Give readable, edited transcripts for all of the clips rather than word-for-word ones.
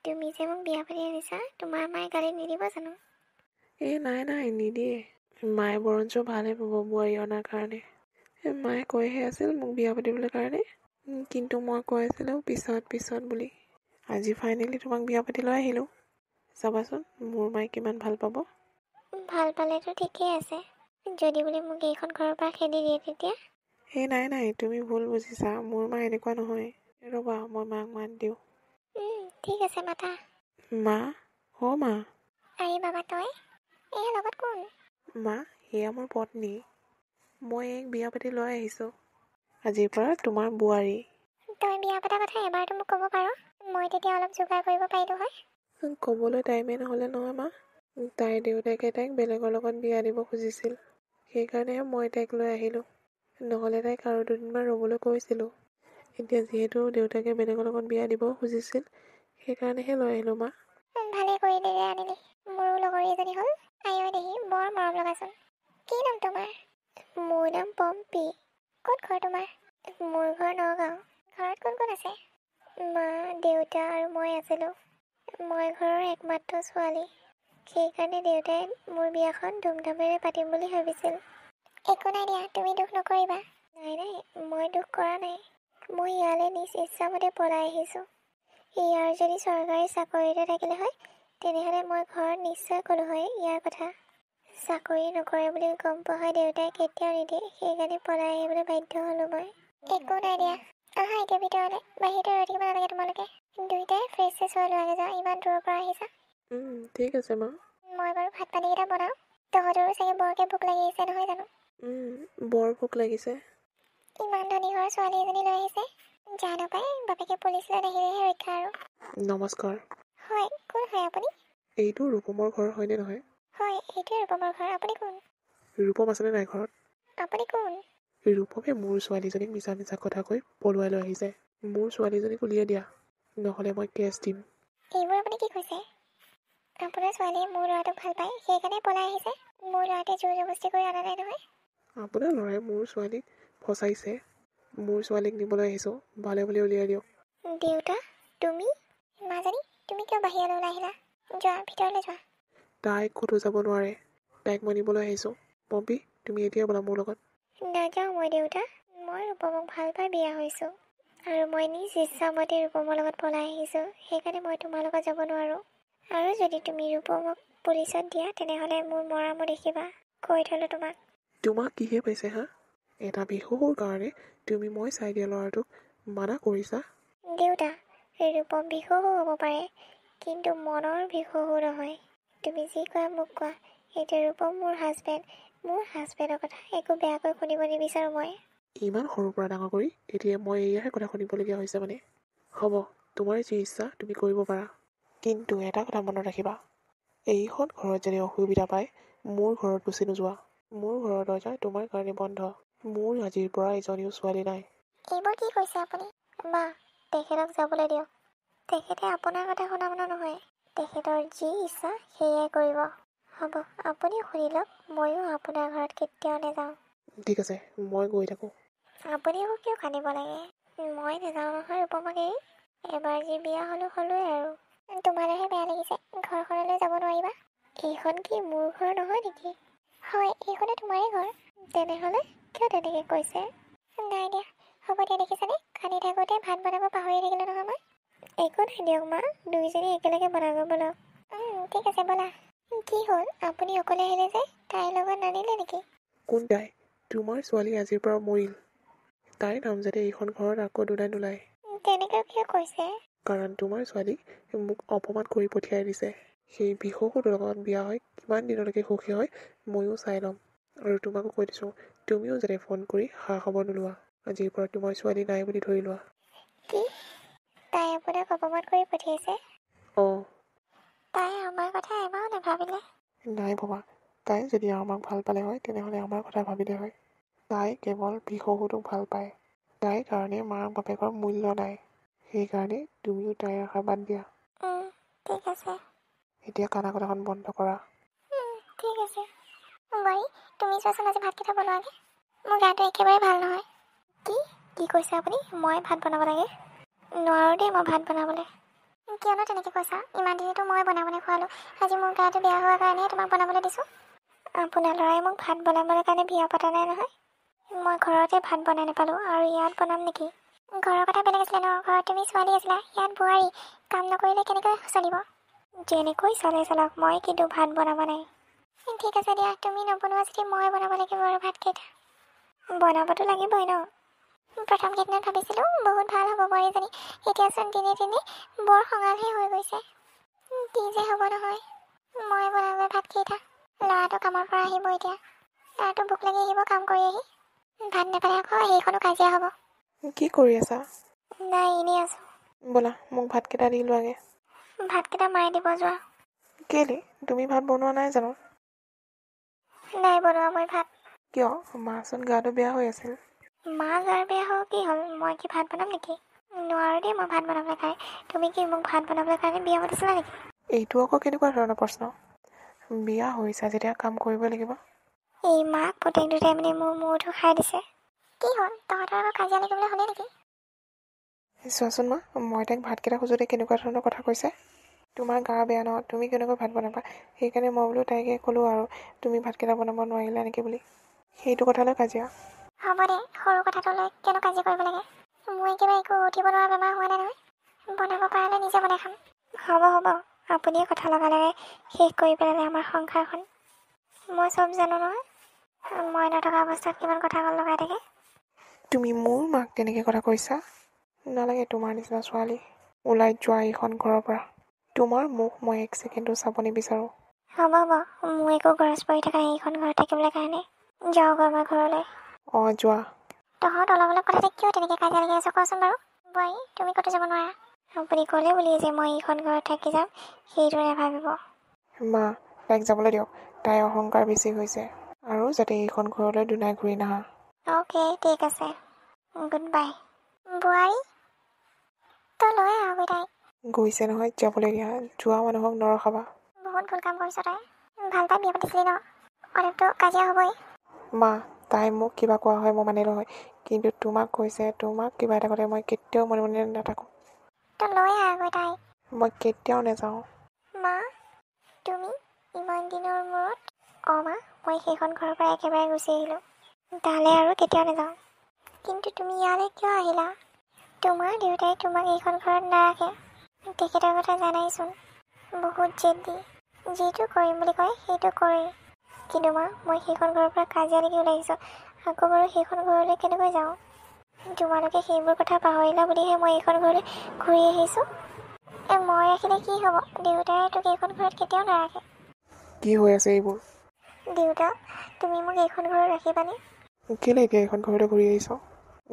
তুমি যে মোক বিয়া পাতি আনিছা তোমাৰ মায়ে গালি নিদিব জানো? নাই নিদিয়ে। মায়ে বৰঞ্চ ভালে পাব বোৱাৰী অনাৰ কাৰণে। মায়ে কৈহে আছিল মোক বিয়া পাতিবলৈ কাৰণে, কিন্তু মই কৈ আছিলোঁ পিছত বুলি। আজি ফাইনেলি তোমাক বিয়া পাতি লৈ আহিলোঁ। চাবাচোন মোৰ মায়ে কিমান ভাল পাব। ভাল পালেতো ঠিকেই আছে, যদি বোলে মোক এইখন ঘৰৰ পৰা খেদি দিয়ে তেতিয়া? নাই তুমি ভুল বুজিছা, মোৰ মা এনেকুৱা নহয়। ৰ'বা মই মাক মাত দিওঁ। ঠিক আছে মাতা। মা, মা। আৰে বাবা তই, এয়া লগত কোন? মা, এয়া মোৰ পত্নী। মই এক বিয়া পাতি লৈ আহিছোঁ। আজিৰ পৰা তোমাৰ বোৱাৰী। তই বিয়া পতা কথা এবাৰতো মোক ক'ব পাৰ, মই তেতিয়া অলপ যোগাৰ কৰিব পাৰিলোঁ হয়। ক'বলৈ টাইমেই নহ'লে নহয় মা। তাইৰ দেউতাকে তাইক বেলেগৰ লগত বিয়া দিব খুজিছিল, সেইকাৰণেহে মই তাইক লৈ আহিলোঁ। নহ'লে তাইক আৰু দুদিনমান ৰ'বলৈ কৈছিলোঁ। এতিয়া যিহেতু দেউতাকে বেলেগৰ লগত বিয়া দিব খুজিছিল, সেইকাৰণেহে লৈ আহিলোঁ মা। ভালে কৰিলি ৰে আনিলি। মোৰো লগৰী এজনী হ'ল, আইঐ দেহি বৰ মৰম লগাচোন। কি নাম তোমাৰ? মোৰ নাম পম্পী। ক'ত ঘৰ তোমাৰ? মোৰ ঘৰ নগাঁও। ঘৰত কোন কোন আছে? মা, দেউতা আৰু মই আছিলোঁ। মই ঘৰৰ একমাত্ৰ ছোৱালী, সেইকাৰণে দেউতাই মোৰ বিয়াখন ধুমধামেৰে পাতিম বুলি ভাবিছিল। একো নাই দিয়া, তুমি দুখ নকৰিবা। নাই মই দুখ কৰা নাই। মই ইয়ালৈ নিজ ইচ্ছামতে পলাই আহিছোঁ। ইয়াৰ যদি চৰকাৰী চাকৰি এটা থাকিলে হয়, তেনেহ'লে মই ঘৰত নিশ্চয় ক'লোঁ হয় ইয়াৰ কথা। চাকৰি নকৰে বুলি গম পোৱা হয় দেউতাই কেতিয়াও নিদিয়ে, সেইকাৰণে পলাই আহিবলৈ বাধ্য হ'লোঁ মই। একো নাই দিয়া, আহা এতিয়া ভিতৰলৈ। বাহিৰতে ৰৈ থাকিব নালাগে তোমালোকে। দুইটাই ফ্ৰেছ হৈ লোৱাগে যাওঁ, ইমান দূৰৰ পৰা আহিছা। ঠিক আছে মা। মই বাৰু ভাত পানীকেইটা বনাওঁ। তহঁতৰো চাগে বৰকৈ ভোক লাগি আহিছে নহয় জানো? বৰ ভোক লাগিছে। ইমান ধনী ঘৰৰ ছোৱালী এজনী লৈ আহিছে, জানো পাই বাপেকে পুলিচলৈ নাহিলেহে ৰক্ষা আৰু। নমস্কাৰ। হয়, কোন হয় আপুনি? এইটো ৰূপমৰ ঘৰ হয়নে নহয়? হয়, এইটোৱে ৰূপমৰ ঘৰ। আপুনি কোন? ৰূপম আছেনে নাই ঘৰত? আপুনি কোন? ৰূপমে মোৰ ছোৱালীজনীক মিছা কথা কৈ পলুৱাই লৈ আহিছে। মোৰ ছোৱালীজনীক উলিয়াই দিয়া, নহ'লে মই কেছ দিম। এইবোৰ আপুনি কি কৈছে? আপোনাৰ ছোৱালীয়ে মোৰ ল'ৰাটোক ভাল পায়, সেইকাৰণে পলাই আহিছে। মোৰ ল'ৰাটোৱে জোৰ জবস্তি কৰি অনা নাই নহয়। আপোনাৰ ল'ৰাই মোৰ ছোৱালীক ফচাইছে। মোৰ ছোৱালীক নিবলৈ আহিছোঁ, ভালে বুলি উলিয়াই দিয়ক। দেউতা, তুমি? মাজনী, তুমি কিয় বাহিৰলৈ ওলাই আহিলা? যোৱা, ভিতৰলৈ যোৱা। তাই ক'তো যাব নোৱাৰে, তাইক মই নিবলৈ আহিছোঁ। পম্পী, তুমি এতিয়া ব'লা মোৰ লগত। নাযাওঁ মই দেউতা, মই ৰূপমক ভাল পাই বিয়া হৈছোঁ, আৰু মই নিজ ইচ্ছামতে ৰূপমৰ লগত পলাই আহিছোঁ, সেইকাৰণে মই তোমাৰ লগত যাব নোৱাৰোঁ। আৰু যদি তুমি ৰূপমক পুলিচত দিয়া, তেনেহ'লে মোৰ মৰামো দেখিবা। কৈ থ'লোঁ তোমাক। তোমাক কিহে পাইছে হা? এটা বিহুৰ কাৰণে তুমি মই চাই দিয়া ল'ৰাটোক মানা কৰিছা? দেউতা, ৰূপম ভিশহু হ'ব পাৰে, কিন্তু মনৰ ভিশহু নহয়। তুমি যি কোৱা মোক কোৱা, এতিয়া ৰূপম মোৰ হাজবেণ্ডৰ কথা একো বেয়াকৈ শুনিব নিবিচাৰোঁ মই। ইমান সৰুৰ পৰা ডাঙৰ কৰি এতিয়া মই এয়াহে কথা শুনিবলগীয়া হৈছে মানে? হ'ব, তোমাৰ যি ইচ্ছা তুমি কৰিব পাৰা, কিন্তু এটা কথা মনত ৰাখিবা, এইখন ঘৰত যদি অসুবিধা পায় মোৰ ঘৰত গুচি নোযোৱা। মোৰ ঘৰৰ দৰ্জা তোমাৰ কাৰণে বন্ধ। মোৰ আজিৰ পৰা এজনীও ছোৱালী নাই। এইবোৰ কি কৈছে আপুনি? মা, তেখেতক যাবলৈ দিয়ক। তেখেতে আপোনাৰ কথা শুনা মানুহ নহয়। তেখেতৰ যি ইচ্ছা সেয়াই কৰিব। হ'ব, আপুনি শুনি লওক, ময়ো আপোনাৰ ঘৰত কেতিয়াও নাযাওঁ। ঠিক আছে, মই গৈ থাকোঁ। আপুনি আকৌ কিয় কান্দিব লাগে? মই নাযাওঁ নহয় ৰূপমক এৰি। এবাৰ যি বিয়া হ'লোৱে আৰু। তোমাৰহে বেয়া লাগিছে, ঘৰখনলৈ যাব নোৱাৰিবা। এইখন কি মোৰ ঘৰ নহয় নেকি? হয়, এইখনে তোমাৰেই ঘৰ। তেনেহ'লে কিয় তেনেকৈ কৈছে? নাই দিয়া, হ'ব দিয়া, দেখিছেনে? কান্দি থাকোঁতে ভাত বনাব পাহৰি থাকিলোঁ নহয় মই। একো নাই দিয়ক মা, দুইজনী একেলগে বনাব ব'লক। ঠিক আছে ব'লা। কি হ'ল, আপুনি অকলে আহিলে যে, তাইৰ লগত নানিলে নেকি? কোন তাই? তোমাৰ ছোৱালী আজিৰ পৰা মৰিল। তাইৰ নাম যাতে এইখন ঘৰত আকৌ দুনাই নোলায়। তেনেকৈ কিয় কৈছে? কাৰণ তোমাৰ ছোৱালীক মোক অপমান কৰি পঠিয়াই দিছে। সেই ভিশহুৰ লগত বিয়া হৈ কিমান দিনলৈকে সুখী হয় ময়ো চাই ল'ম। আৰু তোমাকো কৈ দিছোঁ, তুমিও যাতে ফোন কৰি খা খবৰ নোলোৱা। আজিৰ পৰা তোমাৰ ছোৱালী নাই বুলি ধৰি লোৱা। কি? তাই আপোনাক অপমান কৰি পঠিয়াইছে? অঁ। তাই আমাৰ কথা এবাৰো নাভাবিলে? নাই ভবা। তাই যদি আমাক ভাল পালে হয়, তেনেহ'লে আমাৰ কথা ভাবিলে হয়। তাই কেৱল ভিশহুটোক ভাল পায়। তাইৰ কাৰণে মাক বাপেকৰ মূল্য নাই। সেইকাৰণে তুমিও তাইৰ আশা বাদ দিয়া। ঠিক আছে। এতিয়া কানা কটাখন বন্ধ কৰা। ঠিক আছে। বোৱাৰী, তুমি চোৱাচোন আজি ভাতকেইটা বনোৱাগে। মোৰ গাটো একেবাৰে ভাল নহয়। কি কৈছে আপুনি? মই ভাত বনাব লাগে? নোৱাৰোঁ দেই মই ভাত বনাবলৈ। কিয়নো তেনেকৈ কৈছা? ইমান দিনেতো মই বনাই খোৱালোঁ। আজি মোৰ গাটো বেয়া হোৱাৰ কাৰণেহে তোমাক বনাবলৈ দিছোঁ। আপোনাৰ ল'ৰাই মোক ভাত বনাবলৈ কাৰণে বিয়া পতা নাই নহয়। মই ঘৰতে ভাত বনাই নাপালোঁ আৰু ইয়াত বনাম নেকি? ঘৰৰ কথা বেলেগ আছিলে ন। ঘৰত তুমি ছোৱালী আছিলা, ইয়াত বোৱাৰী। কাম নকৰিলে কেনেকৈ চলিব? যেনেকৈ চলে চলক, মই কিন্তু ভাত বনাব নাই। ঠিক আছে দিয়া, তুমি নবনোৱা যদি মই বনাব লাগিব আৰু ভাতকেইটা। বনাবতো লাগিবই ন। প্ৰথম কেইদিনত ভাবিছিলোঁ বহুত ভাল হ'ব বোৱাৰীজনী, এতিয়াচোন দিনে দিনে বৰ খঙালহে হৈ গৈছে। কি যে হ'ব নহয়। মই বনাবলৈ ভাতকেইটা। ল'ৰাটো কামৰ পৰা আহিব এতিয়া। ল'ৰাটো ভোক লাগি আহিব কাম কৰি আহি। ভাত নাপালে আকৌ সেইখনো কাজিয়া হ'ব। কি কৰি আছা? নাই, এনেই আছোঁ। ব'লা মোক ভাতকেইটা দি লোৱাগে। ভাতকেইটা মায়ে দিব যোৱা। কেলে? তুমি ভাত বনোৱা নাই জানো? নাই বনোৱা মই ভাত। কিয়? মাচোন গাটো বেয়া হৈ আছিল। মা গাৰ বেয়া হ'ল কি হ'ল? মই কি ভাত বনাম নেকি? নোৱাৰোঁ দেই মই ভাত বনাবলৈ কাৰণে। তুমি কি মোক ভাত বনাবলৈ কাৰণে বিয়া পাতিছিলা নেকি? এইটো আকৌ কেনেকুৱা ধৰণৰ প্ৰশ্ন? বিয়া হৈছা যেতিয়া কাম কৰিব লাগিব। এই মাক পুতেক দুটাই মানে মোৰ মূৰটো খাই দিছে। কি হ'ল? তহঁতৰ আকৌ কাজিয়া লাগিবলৈ হ'লে নেকি? চোৱাচোন মা, মই তাইক ভাতকেইটা খোজোঁতে কেনেকুৱা ধৰণৰ কথা কৈছে। তোমাৰ গা বেয়া ন, তুমি কেনেকৈ ভাত বনাবা? সেইকাৰণে মই বোলো তাইকে ক'লোঁ আৰু তুমি ভাতকেইটা বনাব নোৱাৰিলা নেকি বুলি। সেইটো কথালৈ কাজিয়া। হ'ব দে, সৰু কথাটো লৈ কিয়নো কাজিয়া কৰিব লাগে? মোৰ একেবাৰে একো উঠিব নোৱাৰা বেমাৰ হোৱা নাই নহয়। বনাব পাৰিলে নিজে বনাই খাম। হ'ব, আপুনিয়ে কথা লগালে শেষ কৰি পেলালে আমাৰ সংসাৰখন। মই চব জানো নহয়। মই নথকা অৱস্থাত কিমান কথা লগাই থাকে। তুমি মোৰ মাক তেনেকৈ কথা কৈছা? নালাগে তোমাৰ নিচিনা ছোৱালী। ওলাই যোৱা এইখন ঘৰৰ পৰা। তোমাৰ মুখ মই এক ছেকেণ্ডো চাব নিবিচাৰোঁ। হ'ব, মোৰ একো গৰজ পৰি থকা এইখন ঘৰত থাকিবলৈ কাৰণে। যাওঁগৈ মই ঘৰলৈ। অঁ যোৱা। তহঁত অলপ কথাতে কিয় তেনেকৈ কাজিয়া লাগি আছ কোৱাচোন বাৰু? বোৱাৰী, তুমি ক'তো যাব নোৱাৰা। আপুনি ক'লে বুলি যে মই এইখন ঘৰত থাকি যাম, সেইটো নাভাবিব। মা, তাইক যাবলৈ দিয়ক। তাইৰ অহংকাৰ বেছি হৈছে। আৰু যাতে এইখন ঘৰলৈ দুনাই ঘূৰি নাহা। অ'কে, ঠিক আছে। Good bye. বোৱাৰী, তই লৈ আহগৈ তাইক। গৈছে নহয়, যাবলৈ দিয়া। যোৱা মানুহক নৰখাবা। বহুত ভুল কাম কৰিছ তই। ভাল পাই বিয়া পাতিছিলি ন? অলপতো কাজিয়া হ'বই। মা, তাই মোক কিবা কোৱা হয় মই মানিলোঁ হয়, কিন্তু তোমাক কৈছে, তোমাক কিবা এটা ক'লে মই কেতিয়াও মনে মনে নাথাকোঁ। তই লৈ আহগৈ তাইক। মই কেতিয়াও নাযাওঁ। মা, তুমি ইমান দিনৰ মূৰত? অঁ মা, মই সেইখন ঘৰৰ পৰা একেবাৰে গুচি আহিলোঁ। তালৈ আৰু কেতিয়াও নাযাওঁ। কিন্তু তুমি ইয়ালৈ কিয় আহিলা? তোমাৰ দেউতাই তোমাক এইখন ঘৰত নাৰাখে। তেখেতৰ কথা জানাইচোন, বহুত জেদী। যিটো কৰিম বুলি কয় সেইটো কৰেই। কিন্তু মা, মই সেইখন ঘৰৰ পৰা কাজিয়া লাগি ওলাই আহিছোঁ। আকৌ বাৰু সেইখন ঘৰলৈ কেনেকৈ যাওঁ? তোমালোকে সেইবোৰ কথা পাহৰিলা বুলিহে মই এইখন ঘৰলৈ ঘূৰি আহিছোঁ। মই ৰাখিলে কি হ'ব? দেউতাই তোক এইখন ঘৰত কেতিয়াও নাৰাখে। কি হৈ আছে এইবোৰ? দেউতা, তুমি মোক এইখন ঘৰত ৰাখিবানে? কেলৈ এতিয়া এইখন ঘৰলৈ ঘূৰি আহিছ?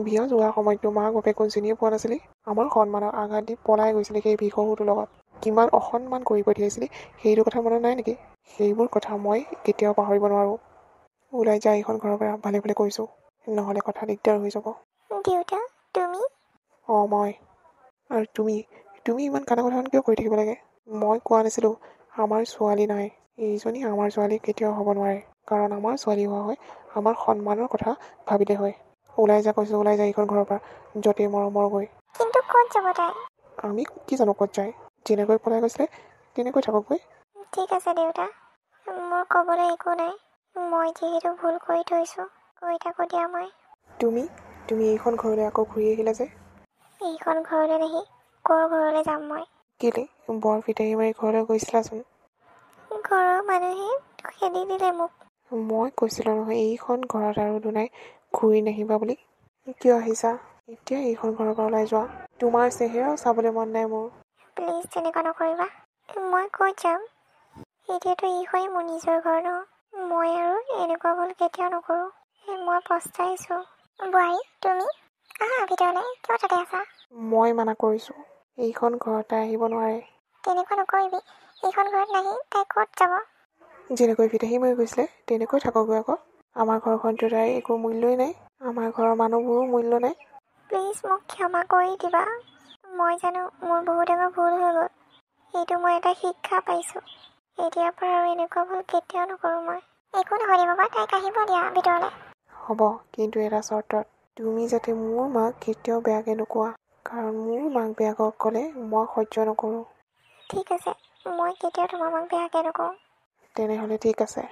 বিয়া যোৱাৰ সময়ততো মাক বাপেক চিনিয়ে পোৱা নাছিলি। আমাৰ সন্মানৰ আঘাত দি পলাই গৈছিলি সেই ভিকহুটোৰ লগত। কিমান অসন্মান কৰি পঠিয়াইছিলি, সেইটো কথা মনত নাই নেকি? সেইবোৰ কথা মই কেতিয়াও পাহৰিব নোৱাৰোঁ। ওলাই যা এইখন ঘৰৰ পৰা, ভালে ভালে কৈছোঁ। নহ'লে কথা দিগদাৰ হৈ যাব। দেউতা, তুমি? অঁ মই। আৰু তুমি ইমান কাণা কথাখন কিয় কৰি থাকিব লাগে? মই কোৱা নাছিলোঁ আমাৰ ছোৱালী নাই। এইজনী আমাৰ ছোৱালী কেতিয়াও হ'ব নোৱাৰে। কাৰণ আমাৰ ছোৱালী হোৱা হয় আমাৰ সন্মানৰ কথা ভাবিলে হয়। ওলাই যা কৈছোঁ, ওলাই যা এইখন ঘৰৰ পৰা, য'তেই মৰমৰ গৈ। কিন্তু ক'ত যাব তাই? আমি কি জানো ক'ত যায়? যেনেকৈ পলাই গৈছিলে তেনেকৈ থাককগৈ। ঠিক আছে দেউতা, মোৰ ক'বলৈ একো নাই। মই যিহেতু ভুল কৰি থৈছোঁ, কৈ থাকোঁ দিয়া মই। তুমি এইখন ঘৰলৈ আকৌ ঘূৰি আহিলা যে? এইখন ঘৰলৈ নাহি ক'ৰ ঘৰলৈ যাম মই? কেলে? বৰ ফিটাহি মাৰি ঘৰলৈ গৈছিলাচোন। ঘৰৰ মানুহে খেদি দিলে মোক। মই কৈছিলোঁ নহয় এইখন ঘৰত আৰু দুনাই ঘূৰি নাহিবা বুলি। কিয় আহিছা? এতিয়া এইখন ঘৰৰ পৰা ওলাই যোৱা। তোমাৰ চেহেৰাও চাবলৈ মন নাই মোৰ। প্লিজ তেনেকুৱা নকৰিবা। মই ক'ত যাম? এতিয়াতো এইখনেই মোৰ নিজৰ ঘৰ ন। মই আৰু এনেকুৱা ভুল কেতিয়াও নকৰোঁ। মই পস্তাইছোঁ। বোৱাৰী, তুমি আহা ভিতৰলৈ। কিয় তাতে আছা? মই মানা কৰিছোঁ, এইখন ঘৰত তাই আহিব নোৱাৰে। তেনেকুৱা নকৰিবি। এইখন ঘৰত নাহি তাই ক'ত যাব? যেনেকৈ ফিতাহী মাৰি গৈছিলে তেনেকৈ থাকগৈ আকৌ। আমাৰ ঘৰখনতো তাইৰ একো মূল্যই নাই। আমাৰ ঘৰৰ মানুহবোৰো মূল্য নাই। প্লিজ মোক ক্ষমা কৰি দিবা। মই জানো মোৰ বহুত ডাঙৰ ভুল হৈ গ'ল। সেইটো মই এটা শিক্ষা পাইছোঁ। এতিয়াৰ পৰা আৰু এনেকুৱা ভুল কেতিয়াও নকৰোঁ মই। একো নহয় বাবা, তাইক আহিব দিয়া ভিতৰলৈ। হ'ব, কিন্তু এটা চৰ্তত। তুমি যাতে মোৰ মাক কেতিয়াও বেয়াকৈ নোকোৱা। কাৰণ মোৰ মাক বেয়াকৈ ক'লে মই সহ্য নকৰোঁ। ঠিক আছে, মই কেতিয়াও তোমাৰ মাক বেয়াকৈ নকওঁ। তেনেহ'লে ঠিক আছে।